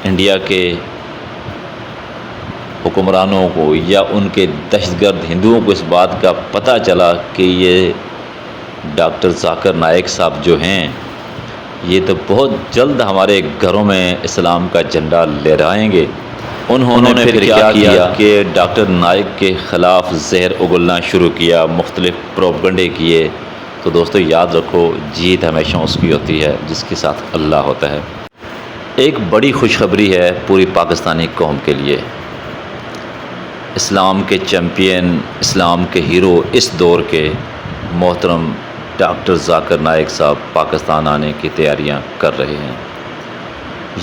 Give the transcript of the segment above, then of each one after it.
India کے حکمرانوں کو یا ان کے دہشت گرد ہندوؤں کو اس بات کا پتہ چلا کہ یہ ڈاکٹر ذاکر نائک صاحب جو ہیں یہ تو بہت جلد ہمارے گھروں میں اسلام کا جھنڈا لہرائیں گے، انہوں نے پھر کیا کیا کہ ڈاکٹر نائک کے خلاف زہر اگلنا شروع کیا، مختلف پروپگنڈے کیے۔ تو دوستو یاد رکھو، جیت ہمیشہ اس کی ہوتی ہے جس کے ساتھ اللہ ہوتا ہے۔ ایک بڑی خوشخبری ہے پوری پاکستانی قوم کے لیے۔ اسلام کے چیمپئن، اسلام کے ہیرو اس دور کے محترم ڈاکٹر ذاکر نائک صاحب پاکستان آنے کی تیاریاں کر رہے ہیں۔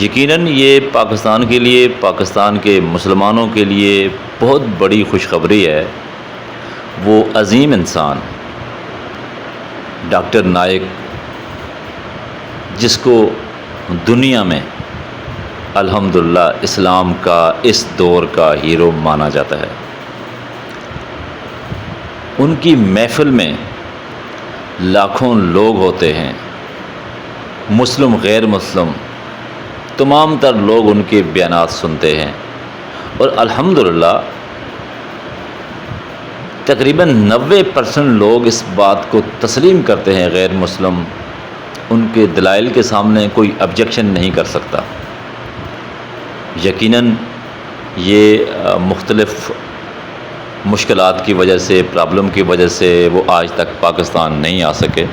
یقیناً یہ پاکستان کے لیے، پاکستان کے مسلمانوں کے لیے بہت بڑی خوشخبری ہے۔ وہ عظیم انسان ڈاکٹر نائک، جس کو دنیا میں الحمدللہ اسلام کا اس دور کا ہیرو مانا جاتا ہے، ان کی محفل میں لاکھوں لوگ ہوتے ہیں، مسلم غیر مسلم تمام تر لوگ ان کے بیانات سنتے ہیں، اور الحمدللہ تقریباً 90% لوگ اس بات کو تسلیم کرتے ہیں، غیر مسلم ان کے دلائل کے سامنے کوئی آبجیکشن نہیں کر سکتا۔ یقیناً یہ مختلف مشکلات کی وجہ سے، پرابلم کی وجہ سے وہ آج تک پاکستان نہیں آ سکے،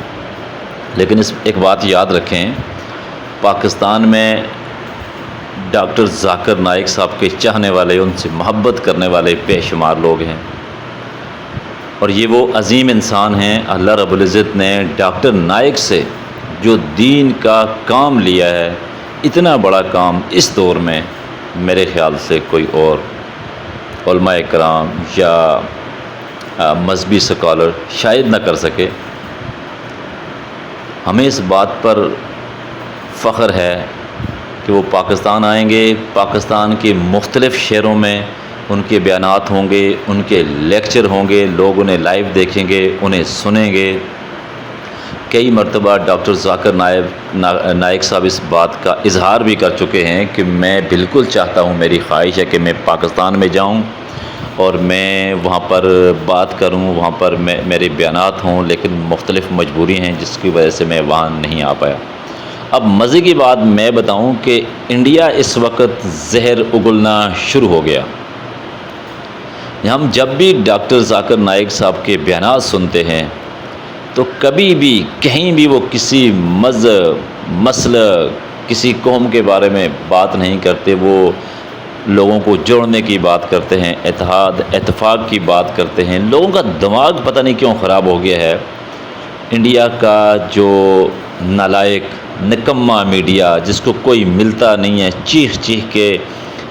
لیکن ایک بات یاد رکھیں، پاکستان میں ڈاکٹر ذاکر نائک صاحب کے چاہنے والے، ان سے محبت کرنے والے بے شمار لوگ ہیں، اور یہ وہ عظیم انسان ہیں۔ اللہ رب العزت نے ڈاکٹر نائک سے جو دین کا کام لیا ہے، اتنا بڑا کام اس دور میں میرے خیال سے کوئی اور علماء کرام یا مذہبی سکالر شاید نہ کر سکے۔ ہمیں اس بات پر فخر ہے کہ وہ پاکستان آئیں گے، پاکستان کے مختلف شہروں میں ان کے بیانات ہوں گے، ان کے لیکچر ہوں گے، لوگ انہیں لائیو دیکھیں گے، انہیں سنیں گے۔ کئی مرتبہ ڈاکٹر ذاکر نائک صاحب اس بات کا اظہار بھی کر چکے ہیں کہ میں بالکل چاہتا ہوں، میری خواہش ہے کہ میں پاکستان میں جاؤں اور میں وہاں پر بات کروں، وہاں پر میرے بیانات ہوں، لیکن مختلف مجبوری ہیں جس کی وجہ سے میں وہاں نہیں آ پایا۔ اب مزے کی بات میں بتاؤں کہ انڈیا اس وقت زہر اگلنا شروع ہو گیا۔ ہم جب بھی ڈاکٹر ذاکر نائک صاحب کے بیانات سنتے ہیں تو کبھی بھی کہیں بھی وہ کسی مذہب، مسلک، کسی قوم کے بارے میں بات نہیں کرتے، وہ لوگوں کو جوڑنے کی بات کرتے ہیں، اتحاد اتفاق کی بات کرتے ہیں۔ لوگوں کا دماغ پتہ نہیں کیوں خراب ہو گیا ہے۔ انڈیا کا جو نالائق نکما میڈیا، جس کو کوئی ملتا نہیں ہے، چیخ چیخ کے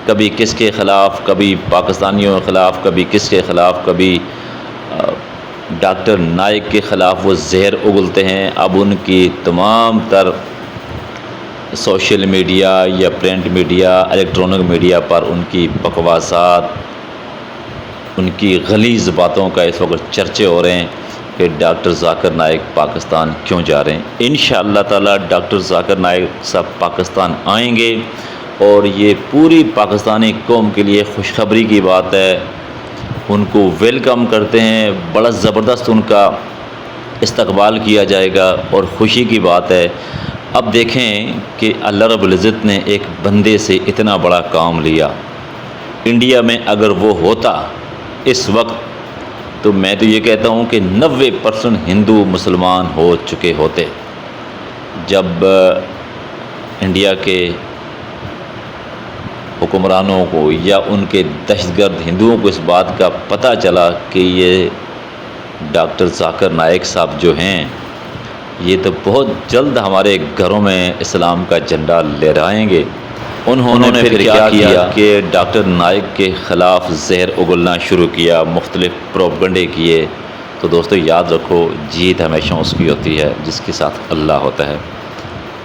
کبھی کس کے خلاف، کبھی پاکستانیوں کے خلاف، کبھی کس کے خلاف، کبھی ڈاکٹر نائک کے خلاف وہ زہر اگلتے ہیں۔ اب ان کی تمام تر سوشل میڈیا یا پرنٹ میڈیا، الیکٹرانک میڈیا پر ان کی بکواسات، ان کی غلیظ باتوں کا اس وقت چرچے ہو رہے ہیں کہ ڈاکٹر ذاکر نائک پاکستان کیوں جا رہے ہیں۔ انشاءاللہ تعالی ڈاکٹر ذاکر نائک صاحب پاکستان آئیں گے، اور یہ پوری پاکستانی قوم کے لیے خوشخبری کی بات ہے۔ ان کو ویلکم کرتے ہیں، بڑا زبردست ان کا استقبال کیا جائے گا، اور خوشی کی بات ہے۔ اب دیکھیں کہ اللہ رب العزت نے ایک بندے سے اتنا بڑا کام لیا۔ انڈیا میں اگر وہ ہوتا اس وقت تو میں تو یہ کہتا ہوں کہ 90% ہندو مسلمان ہو چکے ہوتے۔ جب انڈیا کے حکمرانوں کو یا ان کے دہشت گرد ہندوؤں کو اس بات کا پتہ چلا کہ یہ ڈاکٹر ذاکر نائک صاحب جو ہیں یہ تو بہت جلد ہمارے گھروں میں اسلام کا جھنڈا لہرائیں گے، انہوں نے پھر کیا کیا کہ ڈاکٹر نائک کے خلاف زہر اگلنا شروع کیا، مختلف پروپگنڈے کیے۔ تو دوستو یاد رکھو، جیت ہمیشہ اس کی ہوتی ہے جس کے ساتھ اللہ ہوتا ہے۔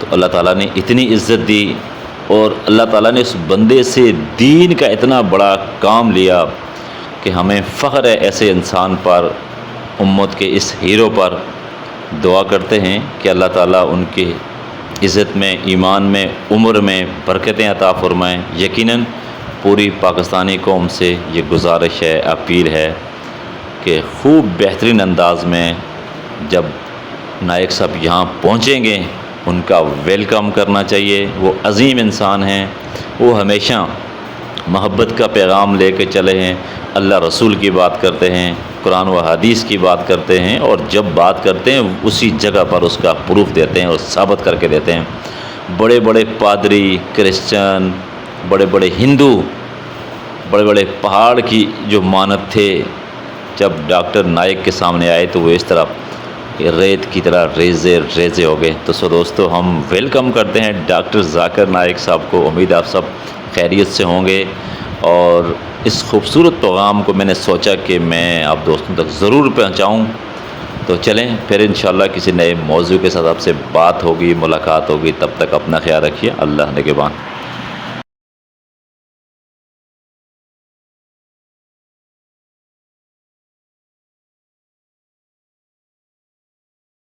تو اللہ تعالیٰ نے اتنی عزت دی، اور اللہ تعالیٰ نے اس بندے سے دین کا اتنا بڑا کام لیا کہ ہمیں فخر ہے ایسے انسان پر، امت کے اس ہیرو پر۔ دعا کرتے ہیں کہ اللہ تعالیٰ ان کے عزت میں، ایمان میں، عمر میں برکتیں عطا فرمائیں۔ یقیناً پوری پاکستانی قوم سے یہ گزارش ہے، اپیل ہے کہ خوب بہترین انداز میں جب نائک صاحب یہاں پہنچیں گے ان کا ویلکم کرنا چاہیے۔ وہ عظیم انسان ہیں، وہ ہمیشہ محبت کا پیغام لے کے چلے ہیں، اللہ رسول کی بات کرتے ہیں، قرآن و حدیث کی بات کرتے ہیں، اور جب بات کرتے ہیں اسی جگہ پر اس کا پروف دیتے ہیں اور ثابت کر کے دیتے ہیں۔ بڑے بڑے پادری، کرسچن، بڑے بڑے ہندو، بڑے بڑے پہاڑ کی جو مانت تھے، جب ڈاکٹر نائک کے سامنے آئے تو وہ اس طرح ریت کی طرح ریزے ریزے ہو گئے۔ تو دوستو ہم ویلکم کرتے ہیں ڈاکٹر ذاکر نائک صاحب کو۔ امید آپ سب خیریت سے ہوں گے، اور اس خوبصورت پیغام کو میں نے سوچا کہ میں آپ دوستوں تک ضرور پہنچاؤں۔ تو چلیں پھر انشاءاللہ کسی نئے موضوع کے ساتھ آپ سے بات ہوگی، ملاقات ہوگی۔ تب تک اپنا خیال رکھیے۔ اللہ نگہبان۔